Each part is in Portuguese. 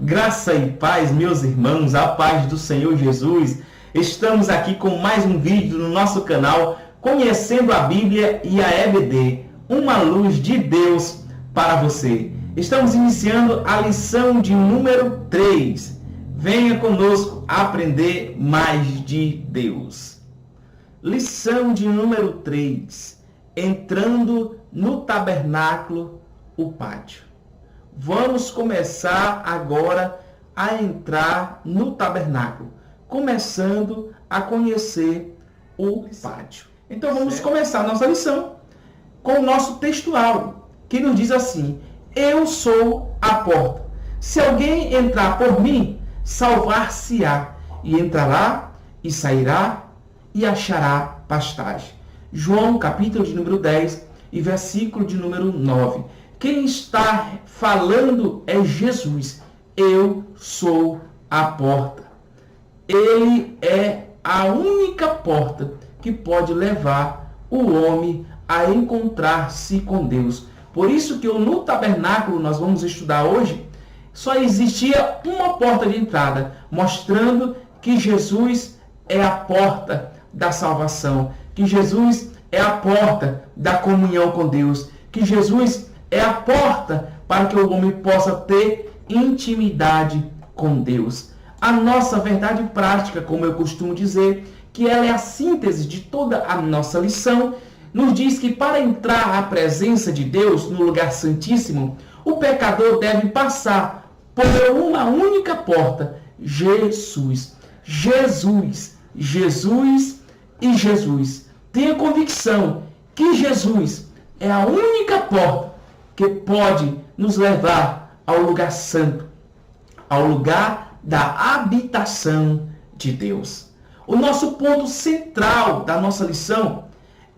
Graça e paz, meus irmãos, a paz do Senhor Jesus. Estamos aqui com mais um vídeo no nosso canal, Conhecendo a Bíblia e a EBD, uma luz de Deus para você. Estamos iniciando a lição de número 3. Venha conosco aprender mais de Deus. Lição de número 3. Entrando no tabernáculo, o pátio. Vamos começar agora a entrar no tabernáculo, começando a conhecer o pátio. Então vamos começar a nossa lição com o nosso textual, que nos diz assim: eu sou a porta. Se alguém entrar por mim, salvar-se-á, e entrará e sairá e achará pastagem. João, capítulo de número 10 e versículo de número 9. Quem está falando é Jesus. Eu sou a porta. Ele é a única porta que pode levar o homem a encontrar-se com Deus. Por isso que no tabernáculo, nós vamos estudar hoje, só existia uma porta de entrada, mostrando que Jesus é a porta da salvação, que Jesus é a porta da comunhão com Deus, que Jesus é a porta para que o homem possa ter intimidade com Deus. A nossa verdade prática, como eu costumo dizer, que ela é a síntese de toda a nossa lição, nos diz que para entrar à presença de Deus no lugar santíssimo, o pecador deve passar por uma única porta: Jesus. Jesus, Jesus e Jesus. Tenha convicção que Jesus é a única porta que pode nos levar ao lugar santo, ao lugar da habitação de Deus. O nosso ponto central da nossa lição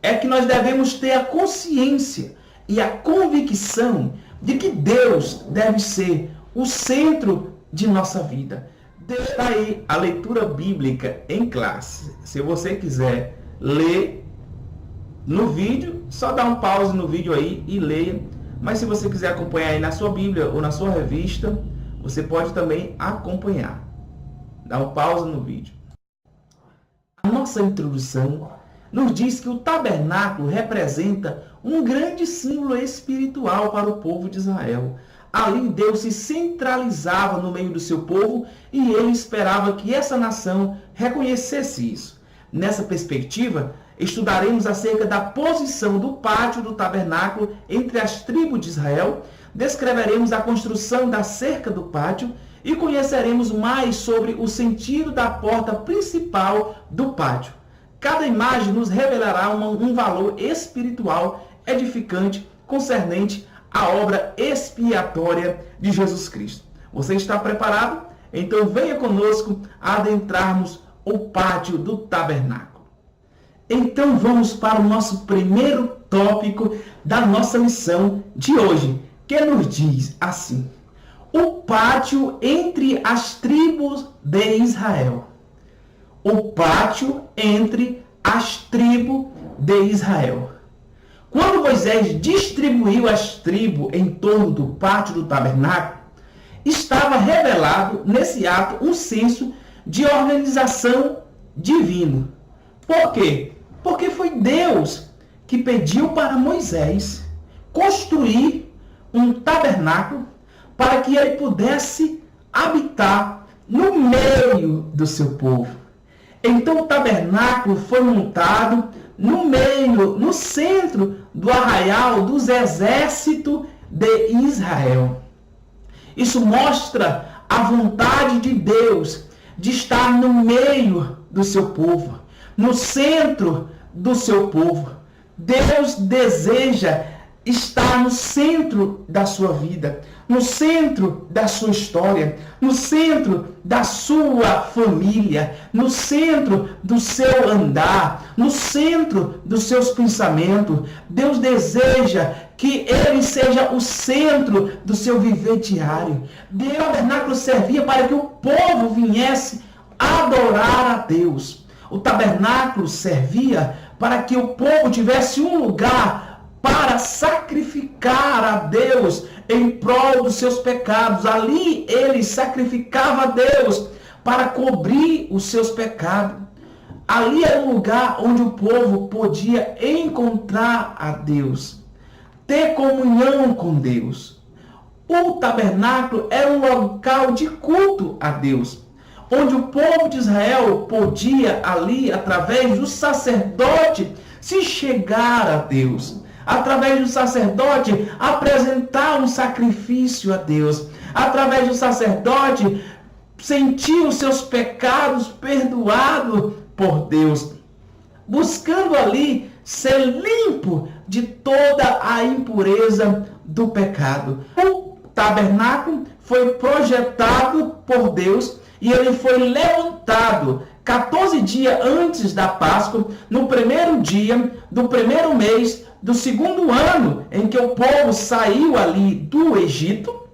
é que nós devemos ter a consciência e a convicção de que Deus deve ser o centro de nossa vida. Está aí a leitura bíblica em classe. Se você quiser ler no vídeo, só dá um pause no vídeo aí e leia. Mas se você quiser acompanhar aí na sua Bíblia ou na sua revista, você pode também acompanhar. Dá um pause no vídeo. A nossa introdução nos diz que o tabernáculo representa um grande símbolo espiritual para o povo de Israel. Ali Deus se centralizava no meio do seu povo e ele esperava que essa nação reconhecesse isso. Nessa perspectiva, estudaremos acerca da posição do pátio do tabernáculo entre as tribos de Israel, descreveremos a construção da cerca do pátio e conheceremos mais sobre o sentido da porta principal do pátio. Cada imagem nos revelará um valor espiritual edificante concernente à obra expiatória de Jesus Cristo. Você está preparado? Então venha conosco adentrarmos o pátio do tabernáculo. Então vamos para o nosso primeiro tópico da nossa lição de hoje, que nos diz assim: o pátio entre as tribos de Israel. O pátio entre as tribos de Israel. Quando Moisés distribuiu as tribos em torno do pátio do tabernáculo, estava revelado nesse ato um senso de organização divino. Por quê? Porque foi Deus que pediu para Moisés construir um tabernáculo para que ele pudesse habitar no meio do seu povo. Então o tabernáculo foi montado no meio, no centro do arraial dos exércitos de Israel. Isso mostra a vontade de Deus de estar no meio do seu povo, no centro do seu povo. Deus deseja estar no centro da sua vida, no centro da sua história, no centro da sua família, no centro do seu andar, no centro dos seus pensamentos. Deus deseja que ele seja o centro do seu viver diário. O tabernáculo servia para que o povo viesse adorar a Deus. O tabernáculo servia para que o povo tivesse um lugar para sacrificar a Deus em prol dos seus pecados. Ali ele sacrificava a Deus para cobrir os seus pecados. Ali era um lugar onde o povo podia encontrar a Deus, ter comunhão com Deus. O tabernáculo era um local de culto a Deus, onde o povo de Israel podia ali, através do sacerdote, se chegar a Deus. Através do sacerdote, apresentar um sacrifício a Deus. Através do sacerdote, sentir os seus pecados perdoados por Deus. Buscando ali ser limpo de toda a impureza do pecado. O tabernáculo foi projetado por Deus e ele foi levantado 14 dias antes da Páscoa, no primeiro dia do primeiro mês do segundo ano em que o povo saiu ali do Egito,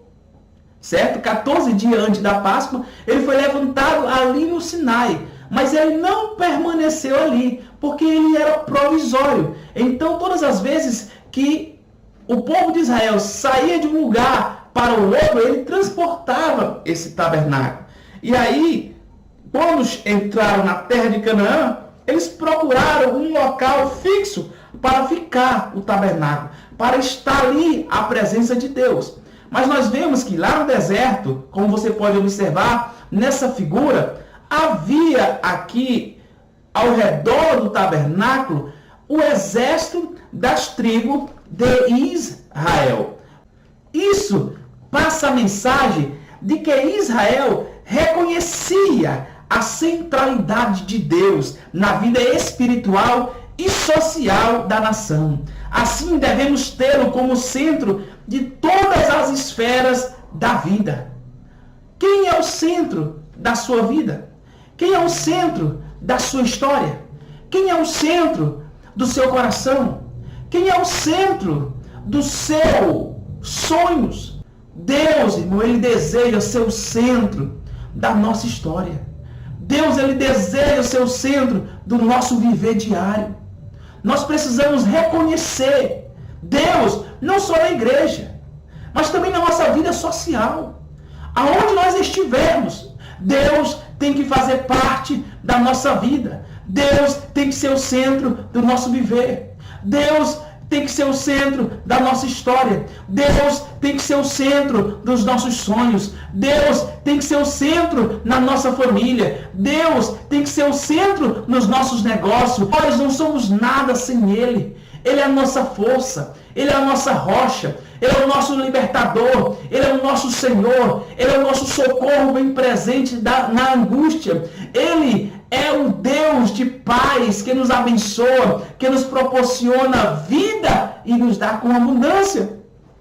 certo? 14 dias antes da Páscoa, ele foi levantado ali no Sinai, mas ele não permaneceu ali, porque ele era provisório. Então, todas as vezes que o povo de Israel saía de um lugar para o outro, ele transportava esse tabernáculo. E aí, quando entraram na terra de Canaã, eles procuraram um local fixo para ficar o tabernáculo, para estar ali a presença de Deus. Mas nós vemos que lá no deserto, como você pode observar nessa figura, havia aqui ao redor do tabernáculo o exército das tribos de Israel. Isso passa a mensagem de que Israel reconhecia a centralidade de Deus na vida espiritual e social da nação. Assim, devemos tê-lo como centro de todas as esferas da vida. Quem é o centro da sua vida? Quem é o centro da sua história? Quem é o centro do seu coração? Quem é o centro dos seus sonhos? Deus, irmão, ele deseja ser o centro da nossa história. Deus, ele deseja ser o centro do nosso viver diário. Nós precisamos reconhecer Deus não só na igreja, mas também na nossa vida social. Aonde nós estivermos, Deus tem que fazer parte da nossa vida. Deus tem que ser o centro do nosso viver. Deus tem que ser o centro da nossa história. Deus tem que ser o centro dos nossos sonhos. Deus tem que ser o centro na nossa família. Deus tem que ser o centro nos nossos negócios. Nós não somos nada sem Ele. Ele é a nossa força. Ele é a nossa rocha. Ele é o nosso libertador. Ele é o nosso Senhor. Ele é o nosso socorro bem presente na angústia. Ele é o Deus de paz que nos abençoa, que nos proporciona vida e nos dá com abundância.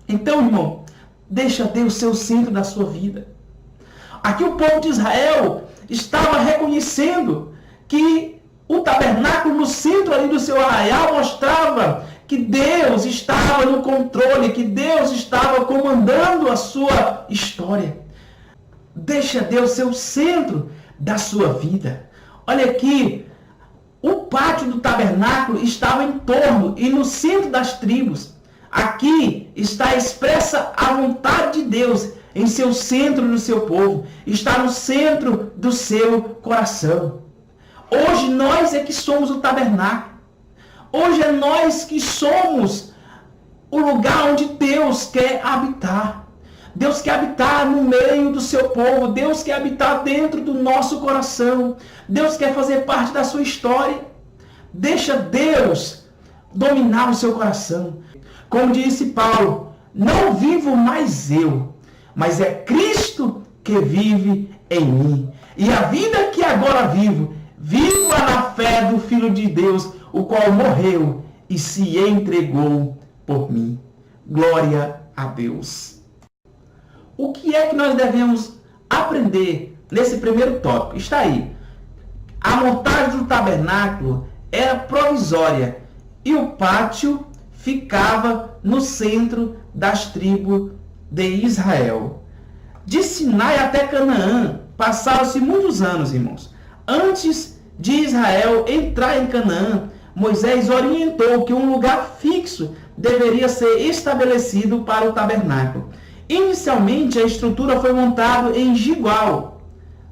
Então, irmão, deixa Deus ser o centro da sua vida. Aqui o povo de Israel estava reconhecendo que o tabernáculo no centro ali do seu arraial mostrava que Deus estava no controle, que Deus estava comandando a sua história. Deixa Deus ser o centro da sua vida. Olha aqui, o pátio do tabernáculo estava em torno e no centro das tribos. Aqui está expressa a vontade de Deus em seu centro do seu povo. Está no centro do seu coração. Hoje nós é que somos o tabernáculo. Hoje é nós que somos o lugar onde Deus quer habitar. Deus quer habitar no meio do seu povo. Deus quer habitar dentro do nosso coração. Deus quer fazer parte da sua história. Deixa Deus dominar o seu coração. Como disse Paulo, não vivo mais eu, mas é Cristo que vive em mim. E a vida que agora vivo, vivo-a na fé do Filho de Deus, o qual morreu e se entregou por mim. Glória a Deus. O que é que nós devemos aprender nesse primeiro tópico? Está aí. A montagem do tabernáculo era provisória e o pátio ficava no centro das tribos de Israel. De Sinai até Canaã passaram-se muitos anos, irmãos. Antes de Israel entrar em Canaã, Moisés orientou que um lugar fixo deveria ser estabelecido para o tabernáculo. Inicialmente, a estrutura foi montada em Gilgal.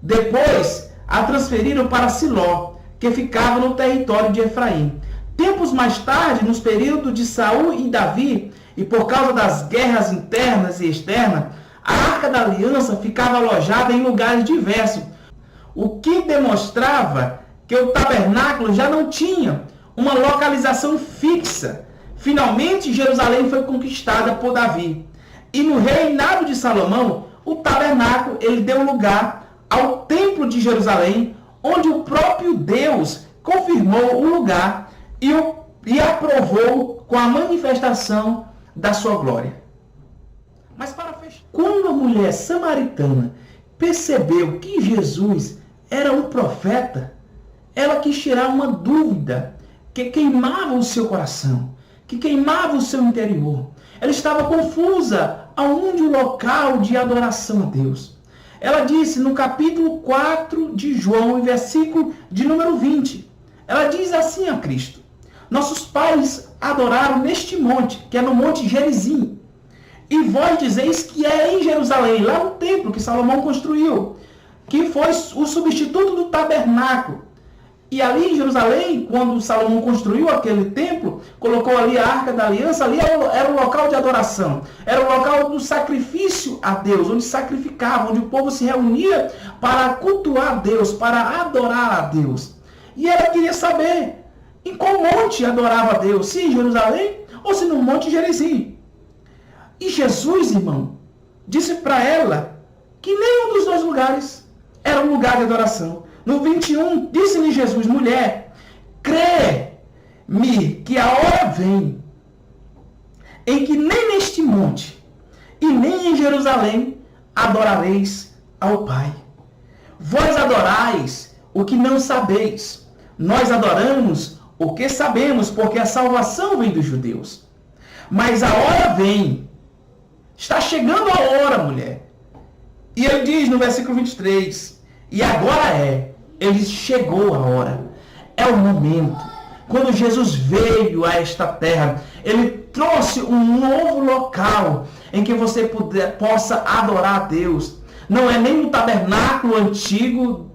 Depois, a transferiram para Siló, que ficava no território de Efraim. Tempos mais tarde, nos períodos de Saul e Davi, e por causa das guerras internas e externas, a Arca da Aliança ficava alojada em lugares diversos, o que demonstrava que o tabernáculo já não tinha uma localização fixa. Finalmente, Jerusalém foi conquistada por Davi. E no reinado de Salomão, o tabernáculo ele deu lugar ao templo de Jerusalém, onde o próprio Deus confirmou o lugar e aprovou com a manifestação da sua glória. Mas para fechar, quando a mulher samaritana percebeu que Jesus era um profeta, ela quis tirar uma dúvida que queimava o seu coração, que queimava o seu interior. Ela estava confusa aonde o local de adoração a Deus. Ela disse no capítulo 4 de João, versículo de número 20, ela diz assim a Cristo: nossos pais adoraram neste monte, que é no Monte Gerizim. E vós dizeis que é em Jerusalém, lá no templo que Salomão construiu, que foi o substituto do tabernáculo. E ali em Jerusalém, quando Salomão construiu aquele templo, colocou ali a Arca da Aliança, ali era o local de adoração. Era o local do sacrifício a Deus, onde sacrificava, onde o povo se reunia para cultuar a Deus, para adorar a Deus. E ela queria saber em qual monte adorava a Deus, se em Jerusalém ou se no Monte Gerizim. E Jesus, irmão, disse para ela que nenhum dos dois lugares era um lugar de adoração. No 21, disse-lhe Jesus: mulher, crê-me que a hora vem em que nem neste monte e nem em Jerusalém adorareis ao Pai. Vós adorais o que não sabeis. Nós adoramos o que sabemos, porque a salvação vem dos judeus. Mas a hora vem. Está chegando a hora, mulher. E ele diz no versículo 23, e agora ele chegou a hora. É o momento. Quando Jesus veio a esta terra, ele trouxe um novo local em que você possa adorar a Deus. Não é nem no tabernáculo antigo,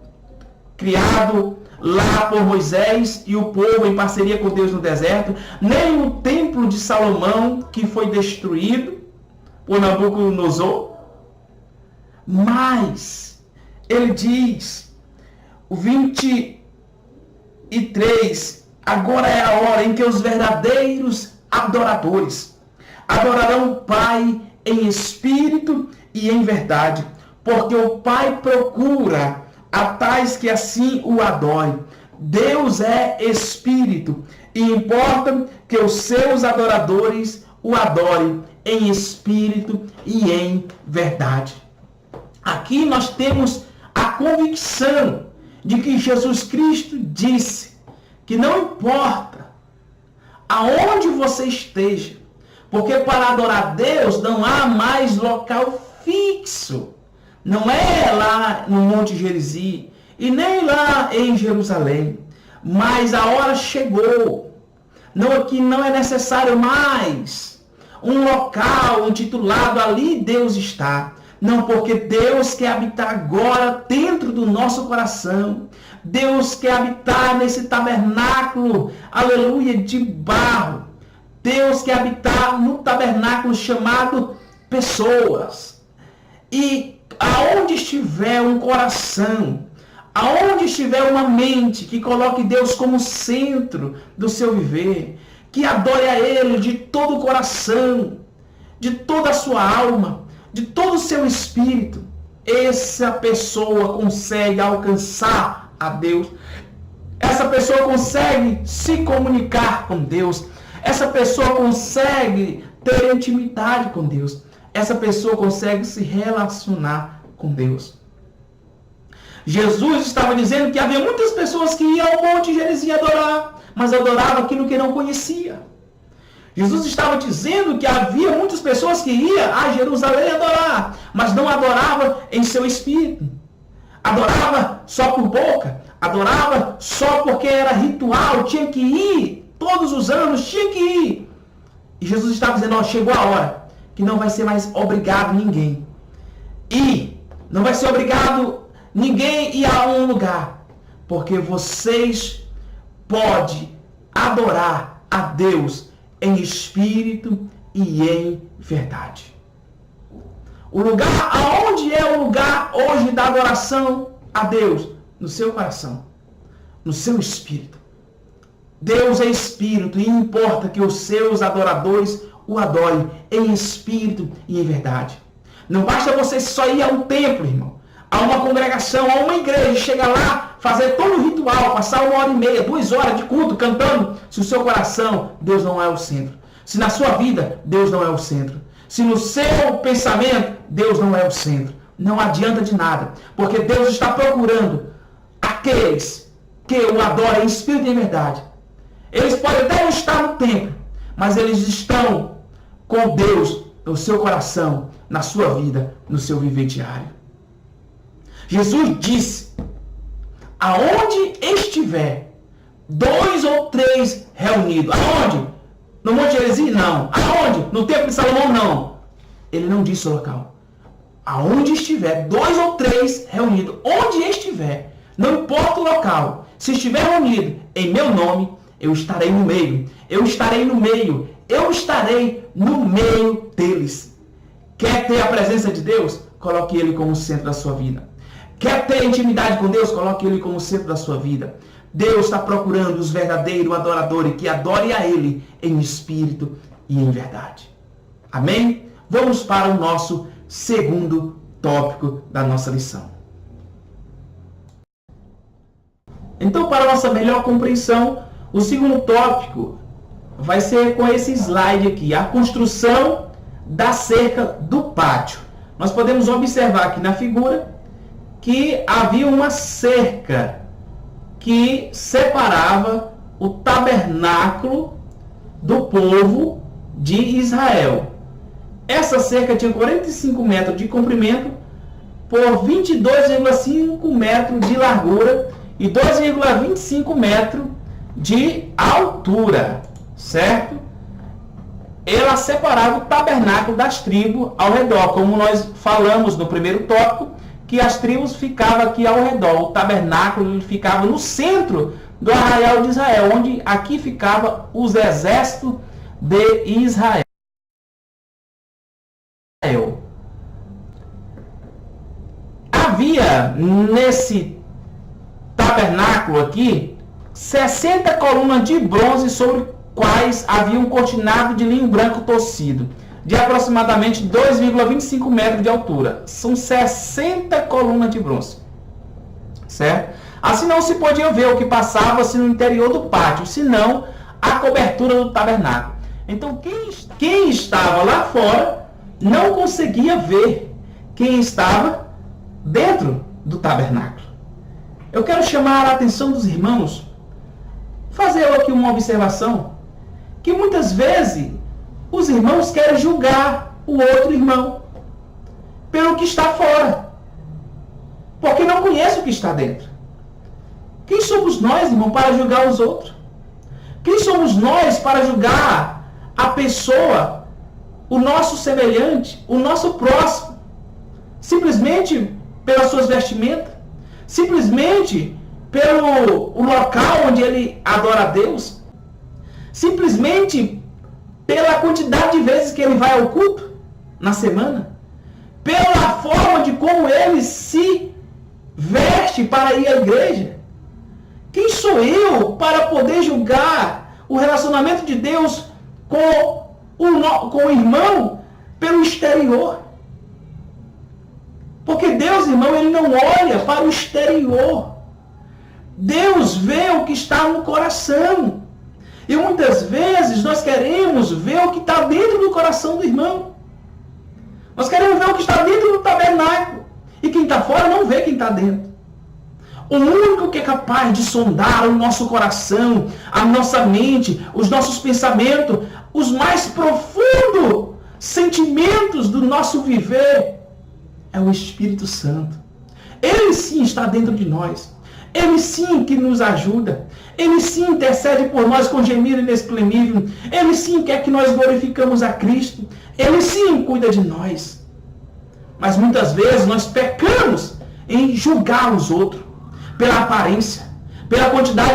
criado lá por Moisés e o povo em parceria com Deus no deserto, nem no templo de Salomão, que foi destruído por Nabucodonosor. Mas ele diz, o 23, agora é a hora em que os verdadeiros adoradores adorarão o Pai em espírito e em verdade, porque o Pai procura a tais que assim o adorem. Deus é espírito e importa que os seus adoradores o adorem em espírito e em verdade. Aqui nós temos a convicção de que Jesus Cristo disse que não importa aonde você esteja, porque para adorar Deus não há mais local fixo. Não é lá no Monte Gerizim e nem lá em Jerusalém, mas a hora chegou. Não, que não é necessário mais um local intitulado ali Deus está. Não, porque Deus quer habitar agora dentro do nosso coração. Deus quer habitar nesse tabernáculo, aleluia, de barro. Deus quer habitar no tabernáculo chamado pessoas. E aonde estiver um coração, aonde estiver uma mente que coloque Deus como centro do seu viver, que adore a Ele de todo o coração, de toda a sua alma, de todo o seu espírito, essa pessoa consegue alcançar a Deus. Essa pessoa consegue se comunicar com Deus. Essa pessoa consegue ter intimidade com Deus. Essa pessoa consegue se relacionar com Deus. Jesus estava dizendo que havia muitas pessoas que iam ao Monte Gerizim adorar, mas adoravam aquilo que não conhecia. Jesus estava dizendo que havia muitas pessoas que iam a Jerusalém adorar, mas não adoravam em seu espírito. Adorava só por boca, adorava só porque era ritual, tinha que ir, todos os anos tinha que ir. E Jesus estava dizendo, ó, chegou a hora que não vai ser mais obrigado ninguém. E não vai ser obrigado ninguém ir a um lugar, porque vocês podem adorar a Deus em espírito e em verdade. O lugar aonde é o lugar hoje da adoração a Deus? No seu coração, no seu espírito. Deus é espírito e importa que os seus adoradores o adorem em espírito e em verdade. Não basta você só ir a um templo, irmão, a uma congregação, a uma igreja, chegar lá, fazer todo o ritual, passar 1h30, 2 horas de culto cantando, se o seu coração, Deus não é o centro. Se na sua vida, Deus não é o centro. Se no seu pensamento, Deus não é o centro. Não adianta de nada, porque Deus está procurando aqueles que o adoram em espírito e em verdade. Eles podem até não estar no templo, mas eles estão com Deus no seu coração, na sua vida, no seu viver diário. Jesus disse, aonde estiver 2 ou 3 reunidos, aonde? No Monte Gerizim? Não. Aonde? No Templo de Salomão? Não. Ele não disse o local. Aonde estiver 2 ou 3 reunidos, onde estiver, não importa o local, se estiver reunido em meu nome, eu estarei no meio. Eu estarei no meio. Eu estarei no meio deles. Quer ter a presença de Deus? Coloque Ele como centro da sua vida. Quer ter intimidade com Deus? Coloque Ele como centro da sua vida. Deus está procurando os verdadeiros adoradores que adorem a Ele em espírito e em verdade. Amém? Vamos para o nosso segundo tópico da nossa lição. Então, para a nossa melhor compreensão, o segundo tópico vai ser com esse slide aqui, a construção da cerca do pátio. Nós podemos observar aqui na figura que havia uma cerca que separava o tabernáculo do povo de Israel. Essa cerca tinha 45 metros de comprimento por 22,5 metros de largura e 2,25 metros de altura, certo? Ela separava o tabernáculo das tribos ao redor, como nós falamos no primeiro tópico, que as tribos ficavam aqui ao redor. O tabernáculo ficava no centro do arraial de Israel, onde aqui ficava os exércitos de Israel. Havia nesse tabernáculo aqui 60 colunas de bronze sobre quais havia um cortinado de linho branco torcido, de aproximadamente 2,25 metros de altura. São 60 colunas de bronze. Certo? Assim não se podia ver o que passava-se no interior do pátio, senão a cobertura do tabernáculo. Então quem estava lá fora não conseguia ver quem estava dentro do tabernáculo. Eu quero chamar a atenção dos irmãos, fazer aqui uma observação, que muitas vezes os irmãos querem julgar o outro irmão pelo que está fora, porque não conhece o que está dentro. Quem somos nós, irmão, para julgar os outros? Quem somos nós para julgar a pessoa, o nosso semelhante, o nosso próximo, simplesmente pelas suas vestimentas, simplesmente pelo local onde ele adora a Deus, simplesmente pela quantidade de vezes que ele vai ao culto na semana, pela forma de como ele se veste para ir à igreja. Quem sou eu para poder julgar o relacionamento de Deus com o irmão pelo exterior? Porque Deus, irmão, ele não olha para o exterior. Deus vê o que está no coração. E muitas vezes nós queremos ver o que está dentro do coração do irmão. Nós queremos ver o que está dentro do tabernáculo. E quem está fora não vê quem está dentro. O único que é capaz de sondar o nosso coração, a nossa mente, os nossos pensamentos, os mais profundos sentimentos do nosso viver, é o Espírito Santo. Ele sim está dentro de nós. Ele sim que nos ajuda. Ele sim intercede por nós com gemido inexprimível. Ele sim quer que nós glorificamos a Cristo. Ele sim cuida de nós. Mas muitas vezes nós pecamos em julgar os outros pela aparência, pela quantidade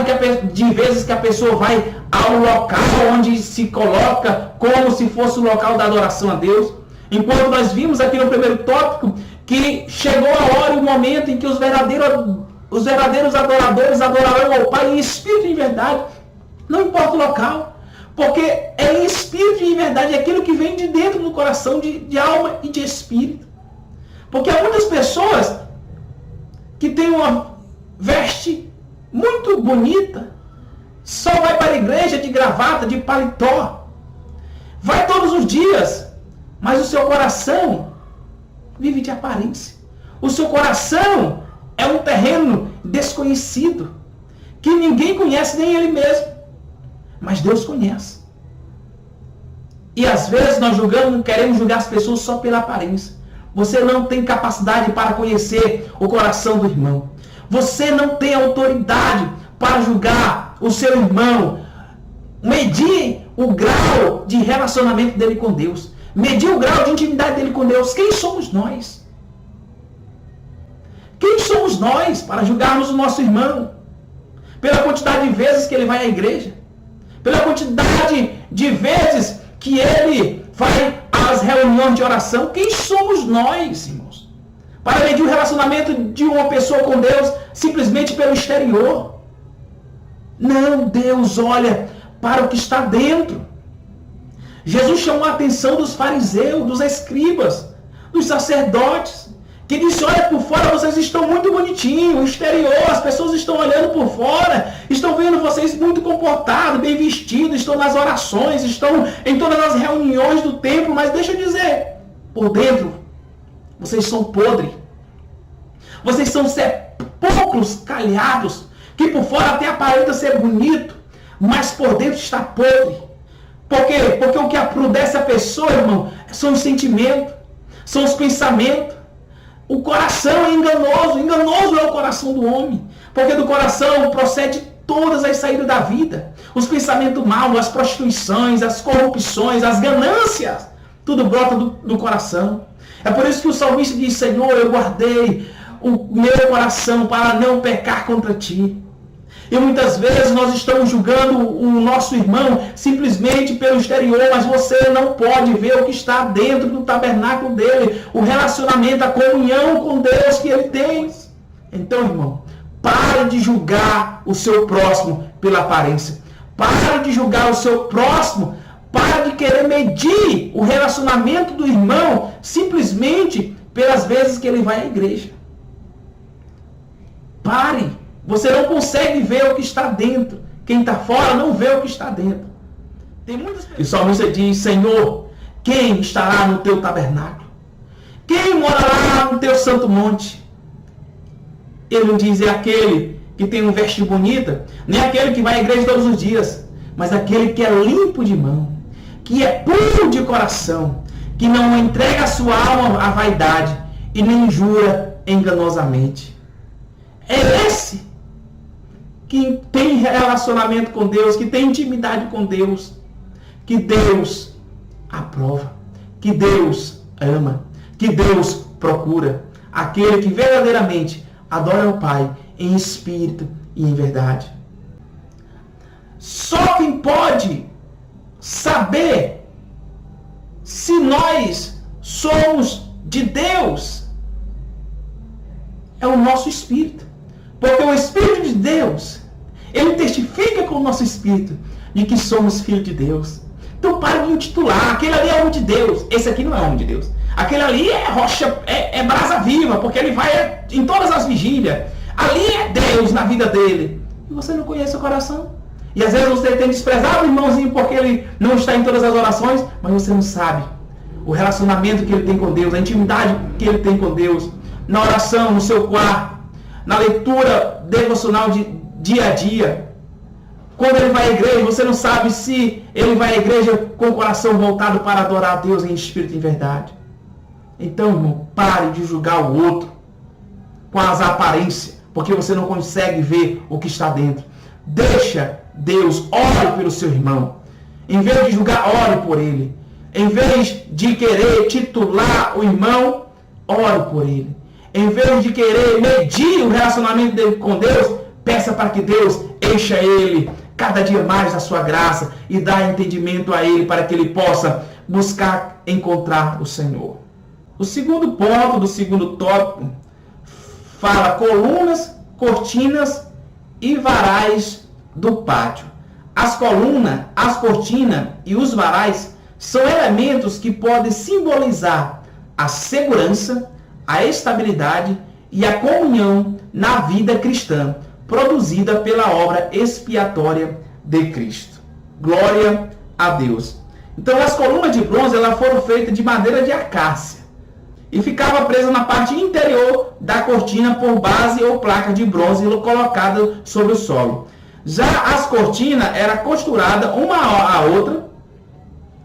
de vezes que a pessoa vai ao local onde se coloca como se fosse o local da adoração a Deus. Enquanto nós vimos aqui no primeiro tópico que chegou a hora e o momento em que os verdadeiros adoradores adorarão ao Pai em espírito e em verdade. Não importa o local, porque é em espírito e em verdade, é aquilo que vem de dentro do coração, de alma e de espírito. Porque há muitas pessoas que têm uma veste muito bonita, só vai para a igreja de gravata, de paletó, vai todos os dias, mas o seu coração vive de aparência. O seu coração é um terreno desconhecido, que ninguém conhece, nem ele mesmo, mas Deus conhece. E às vezes nós queremos julgar as pessoas só pela aparência. Você não tem capacidade para conhecer o coração do irmão. Você não tem autoridade para julgar o seu irmão. Medir o grau de relacionamento dele com Deus. Medir o grau de intimidade dele com Deus. Quem somos nós? Quem somos nós para julgarmos o nosso irmão? Pela quantidade de vezes que ele vai à igreja. Pela quantidade de vezes que ele vai às reuniões de oração. Quem somos nós, irmãos? Para medir o relacionamento de uma pessoa com Deus simplesmente pelo exterior. Não, Deus olha para o que está dentro. Jesus chamou a atenção dos fariseus, dos escribas, dos sacerdotes, que disse: olha, por fora vocês estão muito bonitinhos, o exterior, as pessoas estão olhando por fora, estão vendo vocês muito comportados, bem vestidos, estão nas orações, estão em todas as reuniões do templo, mas deixa eu dizer, por dentro, vocês são podres. Vocês são sepulcros calhados, que por fora até aparenta ser bonito, mas por dentro está podre. Por quê? Porque o que aprudece a pessoa, irmão, são os sentimentos, são os pensamentos. O coração é enganoso. Enganoso é o coração do homem. Porque do coração procede todas as saídas da vida. Os pensamentos maus, as prostituições, as corrupções, as ganâncias. Tudo brota do coração. É por isso que o salmista diz: Senhor, eu guardei o meu coração para não pecar contra ti. E muitas vezes nós estamos julgando o nosso irmão simplesmente pelo exterior, mas você não pode ver o que está dentro do tabernáculo dele, o relacionamento, a comunhão com Deus que ele tem. Então, irmão, pare de julgar o seu próximo pela aparência. Pare de julgar o seu próximo, pare de querer medir o relacionamento do irmão simplesmente pelas vezes que ele vai à igreja. Pare. Você não consegue ver o que está dentro. Quem está fora não vê o que está dentro. Tem muitas pessoas. E o salmista diz: Senhor, quem estará no teu tabernáculo? Quem morará no teu santo monte? Ele não diz: é aquele que tem um veste bonita, nem aquele que vai à igreja todos os dias, mas aquele que é limpo de mão, que é puro de coração, que não entrega a sua alma à vaidade e nem jura enganosamente. É esse que tem relacionamento com Deus, que tem intimidade com Deus, que Deus aprova, que Deus ama, que Deus procura. Aquele que verdadeiramente adora o Pai em espírito e em verdade. Só quem pode saber se nós somos de Deus é o nosso espírito. Porque o Espírito de Deus, ele testifica com o nosso espírito de que somos filhos de Deus. Então pare de intitular: aquele ali é homem de Deus. Esse aqui não é homem de Deus. Aquele ali é rocha, é brasa viva, porque ele vai em todas as vigílias. Ali é Deus na vida dele. E você não conhece o coração. E às vezes você tem desprezado o irmãozinho porque ele não está em todas as orações, mas você não sabe o relacionamento que ele tem com Deus, a intimidade que ele tem com Deus, na oração, no seu quarto, na leitura devocional de dia a dia. Quando ele vai à igreja, você não sabe se ele vai à igreja com o coração voltado para adorar a Deus em espírito e em verdade. Então, irmão, pare de julgar o outro com as aparências, porque você não consegue ver o que está dentro. Deixa Deus, ore pelo seu irmão. Em vez de julgar, ore por ele. Em vez de querer titular o irmão, ore por ele. Em vez de querer medir o relacionamento dele com Deus, peça para que Deus encha ele cada dia mais da sua graça e dá entendimento a ele para que ele possa buscar encontrar o Senhor. O segundo ponto do segundo tópico fala colunas, cortinas e varais do pátio. As colunas, as cortinas e os varais são elementos que podem simbolizar a segurança, a estabilidade e a comunhão na vida cristã, produzida pela obra expiatória de Cristo. Glória a Deus. Então, as colunas de bronze elas foram feitas de madeira de acácia e ficava presa na parte interior da cortina por base ou placa de bronze colocada sobre o solo. Já as cortinas eram costuradas uma à outra,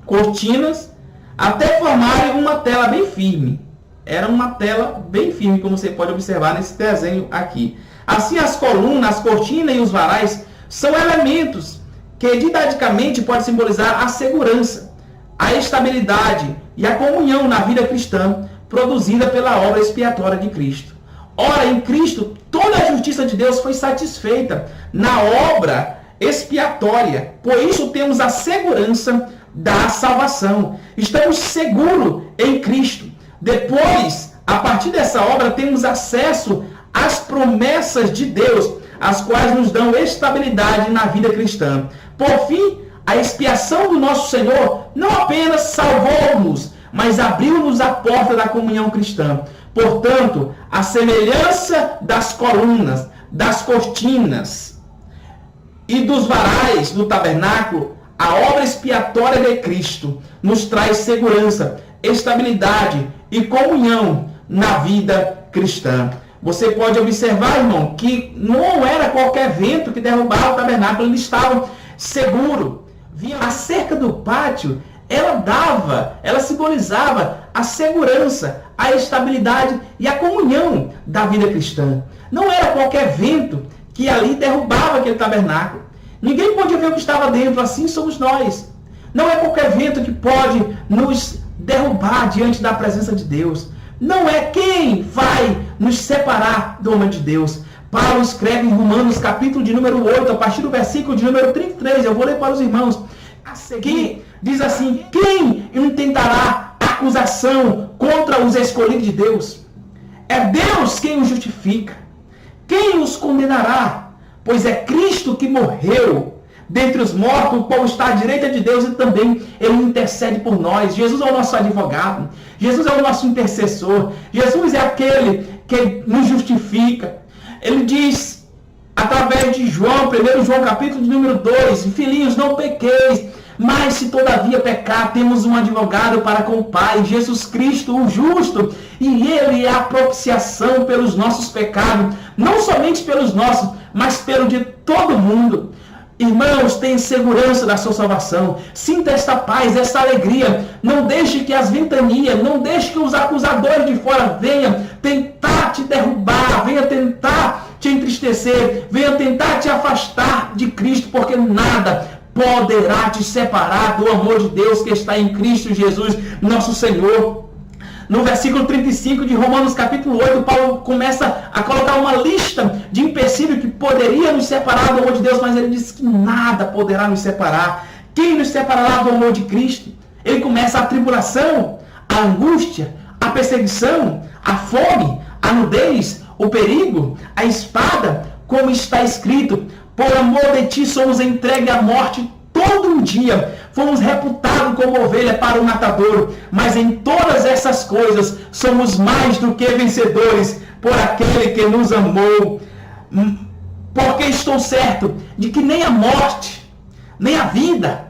cortinas, até formarem uma tela bem firme. Era uma tela bem firme, como você pode observar nesse desenho aqui. Assim, as colunas, as cortinas e os varais são elementos que didaticamente podem simbolizar a segurança, a estabilidade e a comunhão na vida cristã produzida pela obra expiatória de Cristo. Ora, em Cristo, toda a justiça de Deus foi satisfeita na obra expiatória. Por isso temos a segurança da salvação. Estamos seguros em Cristo. Depois, a partir dessa obra, temos acesso às promessas de Deus, as quais nos dão estabilidade na vida cristã. Por fim, a expiação do nosso Senhor não apenas salvou-nos, mas abriu-nos a porta da comunhão cristã. Portanto, a semelhança das colunas, das cortinas e dos varais do tabernáculo, a obra expiatória de Cristo nos traz segurança, estabilidade e comunhão na vida cristã. Você pode observar, irmão, que não era qualquer vento que derrubava o tabernáculo, eles estavam seguros. A cerca do pátio, ela simbolizava a segurança, a estabilidade e a comunhão da vida cristã. Não era qualquer vento que ali derrubava aquele tabernáculo. Ninguém podia ver o que estava dentro, assim somos nós. Não é qualquer vento que pode nos derrubar diante da presença de Deus. Não é quem vai nos separar do homem de Deus. Paulo escreve em Romanos, capítulo de número 8, a partir do versículo de número 33. Eu vou ler para os irmãos. A seguir, diz assim: quem intentará acusação contra os escolhidos de Deus? É Deus quem os justifica. Quem os condenará? Pois é Cristo que morreu dentre os mortos, o qual está à direita de Deus, e também ele intercede por nós. Jesus é o nosso advogado. Jesus é o nosso intercessor. Jesus é aquele que nos justifica. Ele diz, através de João, 1 João capítulo de número 2, filhinhos, não pequeis, mas se todavia pecar, temos um advogado para com o Pai, Jesus Cristo, o justo, e ele é a propiciação pelos nossos pecados, não somente pelos nossos, mas pelo de todo mundo. Irmãos, tenha segurança da sua salvação. Sinta esta paz, esta alegria. Não deixe que as ventanias, não deixe que os acusadores de fora venham tentar te derrubar, venham tentar te entristecer, venham tentar te afastar de Cristo, porque nada poderá te separar do amor de Deus que está em Cristo Jesus, nosso Senhor. No versículo 35 de Romanos capítulo 8, Paulo começa a colocar uma lista de empecilhos que poderia nos separar do amor de Deus, mas ele diz que nada poderá nos separar. Quem nos separará do amor de Cristo? Ele começa a tribulação, a angústia, a perseguição, a fome, a nudez, o perigo, a espada, como está escrito: por amor de ti somos entregues à morte todo um dia, fomos reputados como ovelha para o matadouro, mas em todas essas coisas somos mais do que vencedores por aquele que nos amou. Porque estou certo de que nem a morte, nem a vida,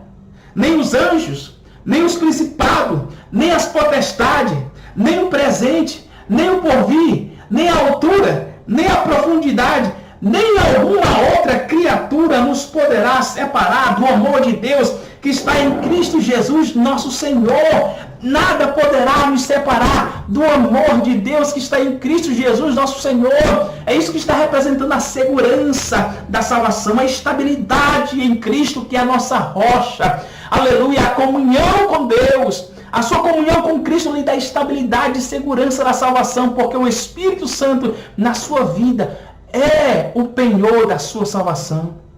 nem os anjos, nem os principados, nem as potestades, nem o presente, nem o porvir, nem a altura, nem a profundidade, nem alguma outra criatura nos poderá separar do amor de Deus que está em Cristo Jesus, nosso Senhor. Nada poderá nos separar do amor de Deus que está em Cristo Jesus, nosso Senhor. É isso que está representando a segurança da salvação, a estabilidade em Cristo, que é a nossa rocha. Aleluia, a comunhão com Deus. A sua comunhão com Cristo lhe dá estabilidade e segurança da salvação, porque o Espírito Santo na sua vida é o penhor da sua salvação.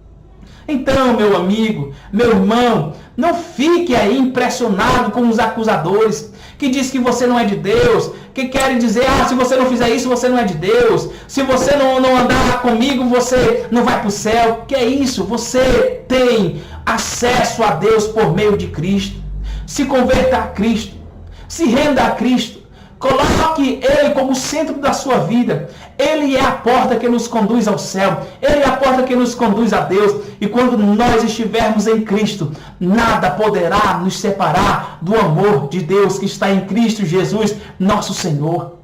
Então, meu amigo, meu irmão, não fique aí impressionado com os acusadores que diz que você não é de Deus, que querem dizer, se você não fizer isso, você não é de Deus. Se você não andar comigo, você não vai para o céu. Que é isso? Você tem acesso a Deus por meio de Cristo. Se converta a Cristo, se renda a Cristo, coloque Ele como centro da sua vida. Ele é a porta que nos conduz ao céu, Ele é a porta que nos conduz a Deus. E quando nós estivermos em Cristo, nada poderá nos separar do amor de Deus que está em Cristo Jesus, nosso Senhor.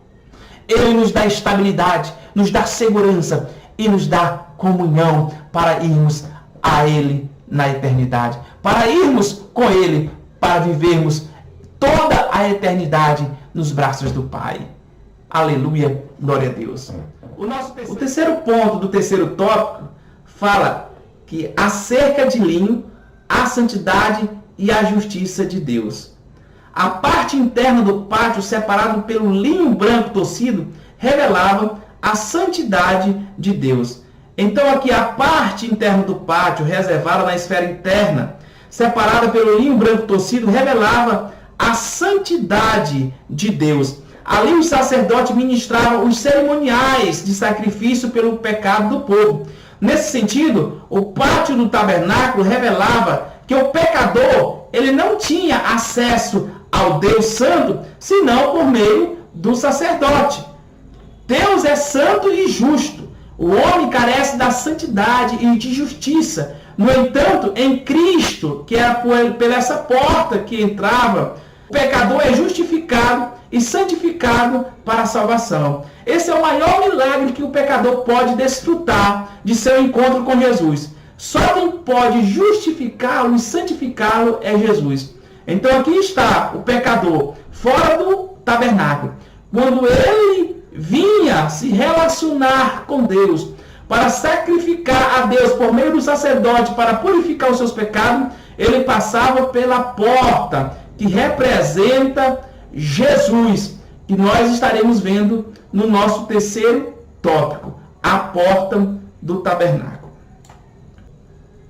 Ele nos dá estabilidade, nos dá segurança e nos dá comunhão para irmos a Ele na eternidade, para irmos com Ele, para vivermos toda a eternidade nos braços do Pai. Aleluia, glória a Deus. O terceiro ponto do terceiro tópico fala que a cerca de linho, a santidade e a justiça de Deus. A parte interna do pátio, separado pelo linho branco torcido, revelava a santidade de Deus. Então aqui a parte interna do pátio, reservada na esfera interna, separada pelo linho branco torcido, revelava a santidade de Deus. Ali os sacerdotes ministravam os cerimoniais de sacrifício pelo pecado do povo. Nesse sentido, o pátio do tabernáculo revelava que o pecador ele não tinha acesso ao Deus Santo, senão por meio do sacerdote. Deus é santo e justo. O homem carece da santidade e de justiça. No entanto, em Cristo, que era por essa porta que entrava, o pecador é justificado e santificado para a salvação. Esse é o maior milagre que o pecador pode desfrutar de seu encontro com Jesus. Só quem pode justificá-lo e santificá-lo é Jesus. Então aqui está o pecador fora do tabernáculo. Quando ele vinha se relacionar com Deus, para sacrificar a Deus por meio do sacerdote, para purificar os seus pecados, ele passava pela porta, que representa Jesus, que nós estaremos vendo no nosso terceiro tópico, a porta do tabernáculo.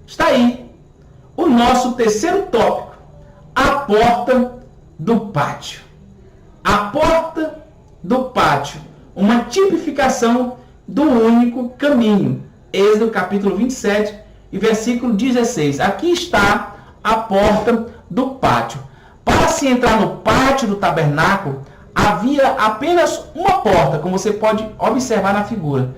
Está aí o nosso terceiro tópico, a porta do pátio. A porta do pátio, uma tipificação do único caminho. Êxodo capítulo 27 e versículo 16. Aqui está a porta do pátio. Para se entrar no pátio do tabernáculo, havia apenas uma porta, como você pode observar na figura.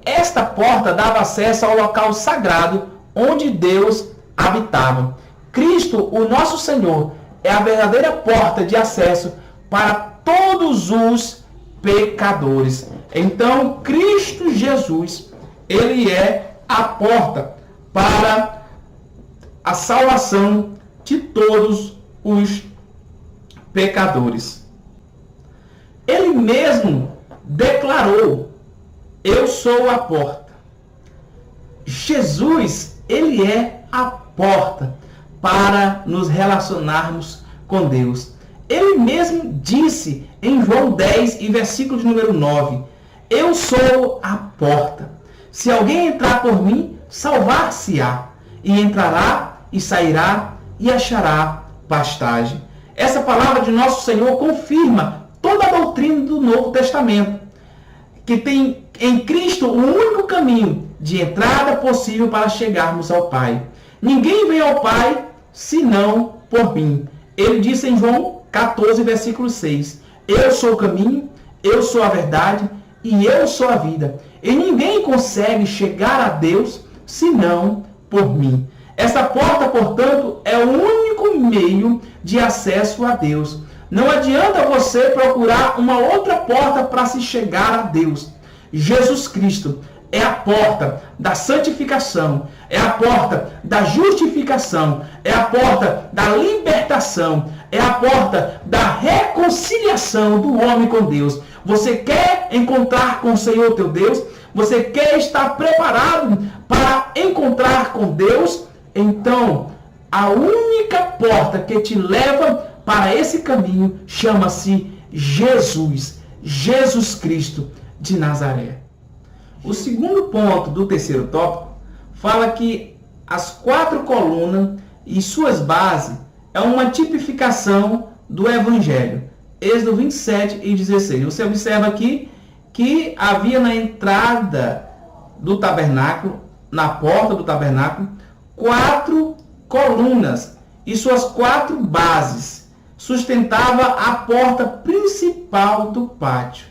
Esta porta dava acesso ao local sagrado onde Deus habitava. Cristo, o nosso Senhor, é a verdadeira porta de acesso para todos os pecadores. Então, Cristo Jesus, ele é a porta para a salvação de todos os pecadores. Ele mesmo declarou: eu sou a porta. Jesus, ele é a porta para nos relacionarmos com Deus. Ele mesmo disse em João 10 e versículo de número 9: eu sou a porta. Se alguém entrar por mim, salvar-se-á, e entrará e sairá e achará pastagem. Essa palavra de nosso Senhor confirma toda a doutrina do Novo Testamento, que tem em Cristo o único caminho de entrada possível para chegarmos ao Pai. Ninguém vem ao Pai senão por mim. Ele disse em João 14, versículo 6: eu sou o caminho, eu sou a verdade e eu sou a vida. E ninguém consegue chegar a Deus senão por mim. Essa porta, portanto, é o único meio de acesso a Deus. Não adianta você procurar uma outra porta para se chegar a Deus. Jesus Cristo é a porta da santificação, é a porta da justificação, é a porta da libertação, é a porta da reconciliação do homem com Deus. Você quer encontrar com o Senhor teu Deus? Você quer estar preparado para encontrar com Deus? Então, a única porta que te leva para esse caminho chama-se Jesus, Jesus Cristo de Nazaré. O segundo ponto do terceiro tópico fala que as 4 colunas e suas bases é uma tipificação do Evangelho. Êxodo 27 e 16. Você observa aqui que havia na entrada do tabernáculo, na porta do tabernáculo, 4 colunas e suas 4 bases. Sustentava a porta principal do pátio.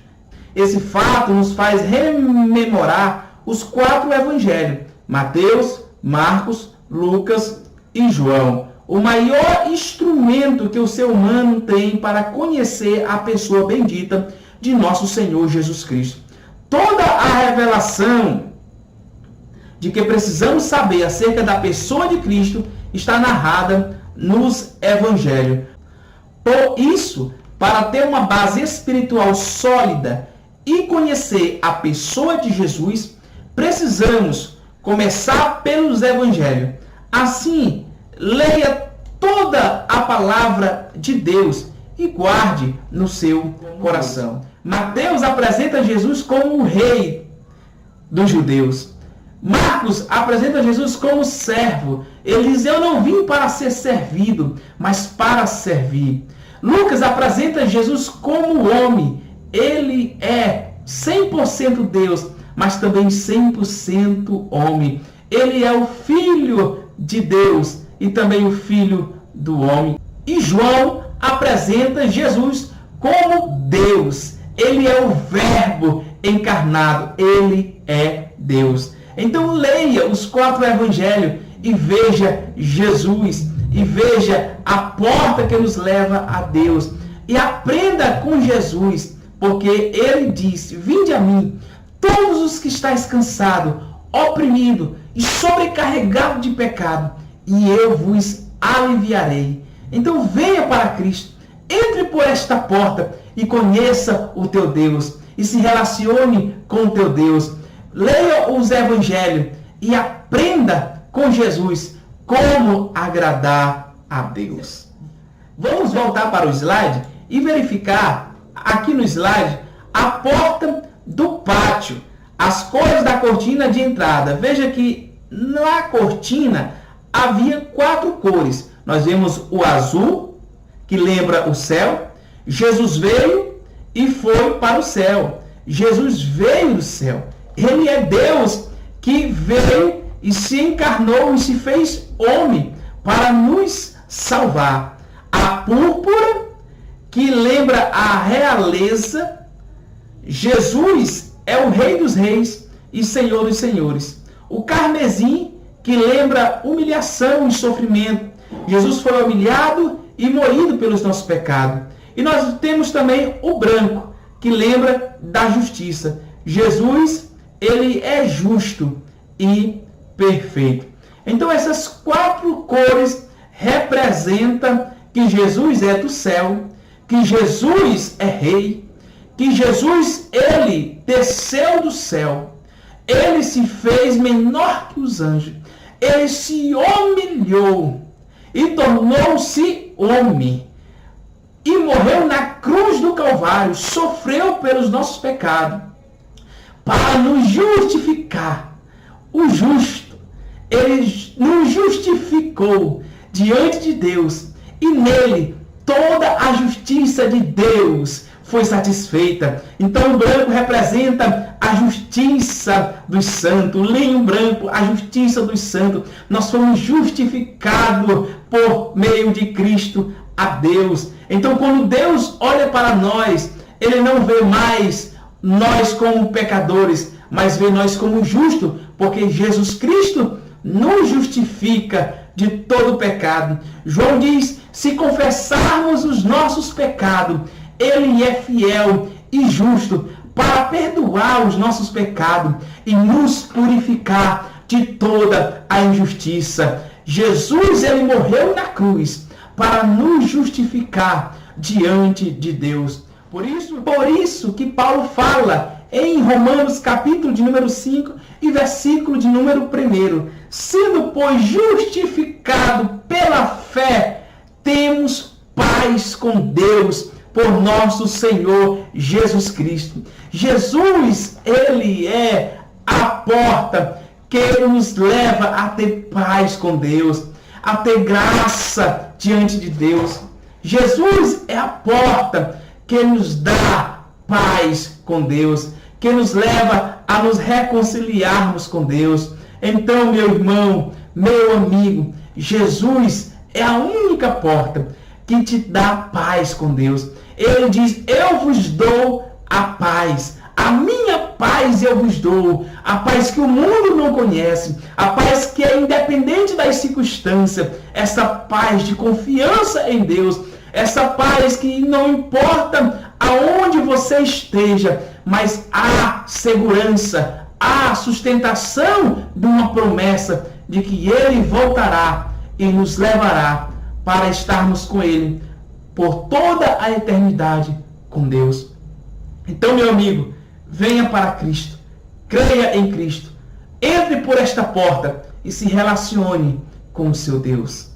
Esse fato nos faz rememorar os 4 evangelhos: Mateus, Marcos, Lucas e João. O maior instrumento que o ser humano tem para conhecer a pessoa bendita de nosso Senhor Jesus Cristo. Toda a revelação de que precisamos saber acerca da pessoa de Cristo está narrada nos evangelhos. Por isso, para ter uma base espiritual sólida e conhecer a pessoa de Jesus, precisamos começar pelos evangelhos. Assim, leia toda a palavra de Deus e guarde no seu coração. Mateus apresenta Jesus como o rei dos judeus. Marcos apresenta Jesus como servo. Ele diz: eu não vim para ser servido, mas para servir. Lucas apresenta Jesus como homem. Ele é 100% Deus, mas também 100% homem. Ele é o Filho de Deus e também o Filho do homem. E João apresenta Jesus como Deus. Ele é o Verbo encarnado. Ele é Deus. Então leia os 4 evangelhos e veja Jesus, e veja a porta que nos leva a Deus. E aprenda com Jesus, porque ele disse: vinde a mim, todos os que estáis cansados, oprimidos e sobrecarregados de pecado, e eu vos aliviarei. Então venha para Cristo, entre por esta porta e conheça o teu Deus, e se relacione com o teu Deus. Leia os evangelhos e aprenda com Jesus como agradar a Deus. Vamos voltar para o slide e verificar aqui no slide a porta do pátio, as cores da cortina de entrada. Veja que na cortina havia 4 cores. Nós vemos o azul, que lembra o céu. Jesus veio e foi para o céu. Jesus veio do céu. Ele é Deus que veio e se encarnou e se fez homem para nos salvar. A púrpura, que lembra a realeza. Jesus é o Rei dos Reis e Senhor dos Senhores. O carmesim, que lembra humilhação e sofrimento. Jesus foi humilhado e moído pelos nossos pecados. E nós temos também o branco, que lembra da justiça. Jesus, ele é justo e perfeito. Então essas 4 cores representam que Jesus é do céu, que Jesus é rei, que Jesus, ele desceu do céu, ele se fez menor que os anjos, ele se humilhou e tornou-se homem e morreu na cruz do Calvário, sofreu pelos nossos pecados para nos justificar. O justo, ele nos justificou diante de Deus, e nele toda a justiça de Deus foi satisfeita. Então o branco representa a justiça dos santos, o linho branco, a justiça dos santos. Nós fomos justificados por meio de Cristo a Deus. Então quando Deus olha para nós, ele não vê mais nós como pecadores, mas vê nós como justos, porque Jesus Cristo nos justifica de todo pecado. João diz: se confessarmos os nossos pecados, ele é fiel e justo para perdoar os nossos pecados e nos purificar de toda a injustiça. Jesus, ele morreu na cruz para nos justificar diante de Deus. Por isso que Paulo fala em Romanos capítulo de número 5 e versículo de número 1. Sendo, pois, justificado pela fé, temos paz com Deus por nosso Senhor Jesus Cristo. Jesus, ele é a porta que nos leva a ter paz com Deus, a ter graça diante de Deus. Jesus é a porta que nos dá paz com Deus, que nos leva a nos reconciliarmos com Deus. Então, meu irmão, meu amigo, Jesus é a única porta que te dá paz com Deus. Ele diz: eu vos dou a paz. A minha paz eu vos dou. A paz que o mundo não conhece. A paz que é independente das circunstâncias. Essa paz de confiança em Deus. Essa paz que não importa aonde você esteja, mas há segurança, há sustentação de uma promessa de que Ele voltará e nos levará para estarmos com Ele por toda a eternidade com Deus. Então, meu amigo, venha para Cristo, creia em Cristo, entre por esta porta e se relacione com o seu Deus.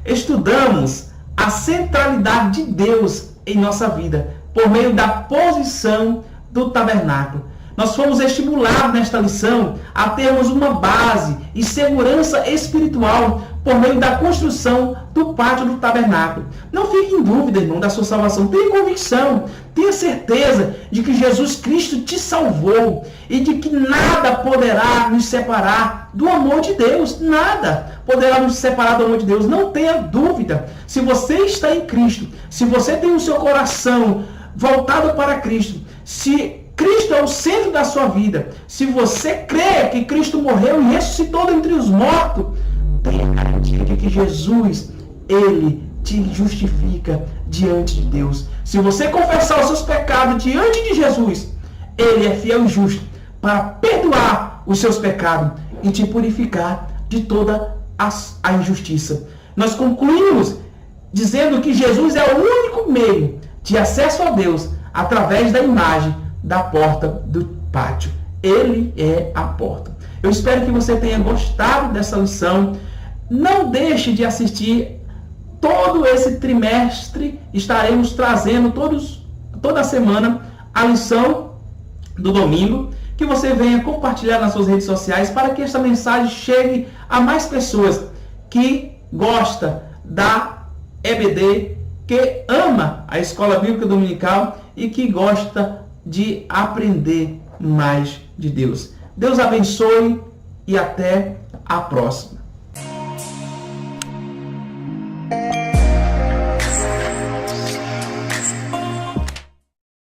Estudamos a centralidade de Deus em nossa vida por meio da posição do tabernáculo. Nós fomos estimulados nesta lição a termos uma base e segurança espiritual por meio da construção do pátio do tabernáculo. Não fique em dúvida, irmão, da sua salvação. Tenha convicção, tenha certeza de que Jesus Cristo te salvou e de que nada poderá nos separar do amor de Deus. Nada poderá nos separar do amor de Deus. Não tenha dúvida. Se você está em Cristo, se você tem o seu coração voltado para Cristo, se Cristo é o centro da sua vida, se você crê que Cristo morreu e ressuscitou dentre os mortos, tenha garantia de que Jesus, ele te justifica diante de Deus. Se você confessar os seus pecados diante de Jesus, ele é fiel e justo para perdoar os seus pecados e te purificar de toda a injustiça. Nós concluímos dizendo que Jesus é o único meio de acesso a Deus através da imagem da porta do pátio. Ele é a porta. Eu espero que você tenha gostado dessa lição. Não deixe de assistir todo esse trimestre. Estaremos trazendo toda semana a lição do domingo. Que você venha compartilhar nas suas redes sociais para que esta mensagem chegue a mais pessoas que gostam da EBD, que ama a Escola Bíblica Dominical e que gosta de aprender mais de Deus. Deus abençoe e até a próxima.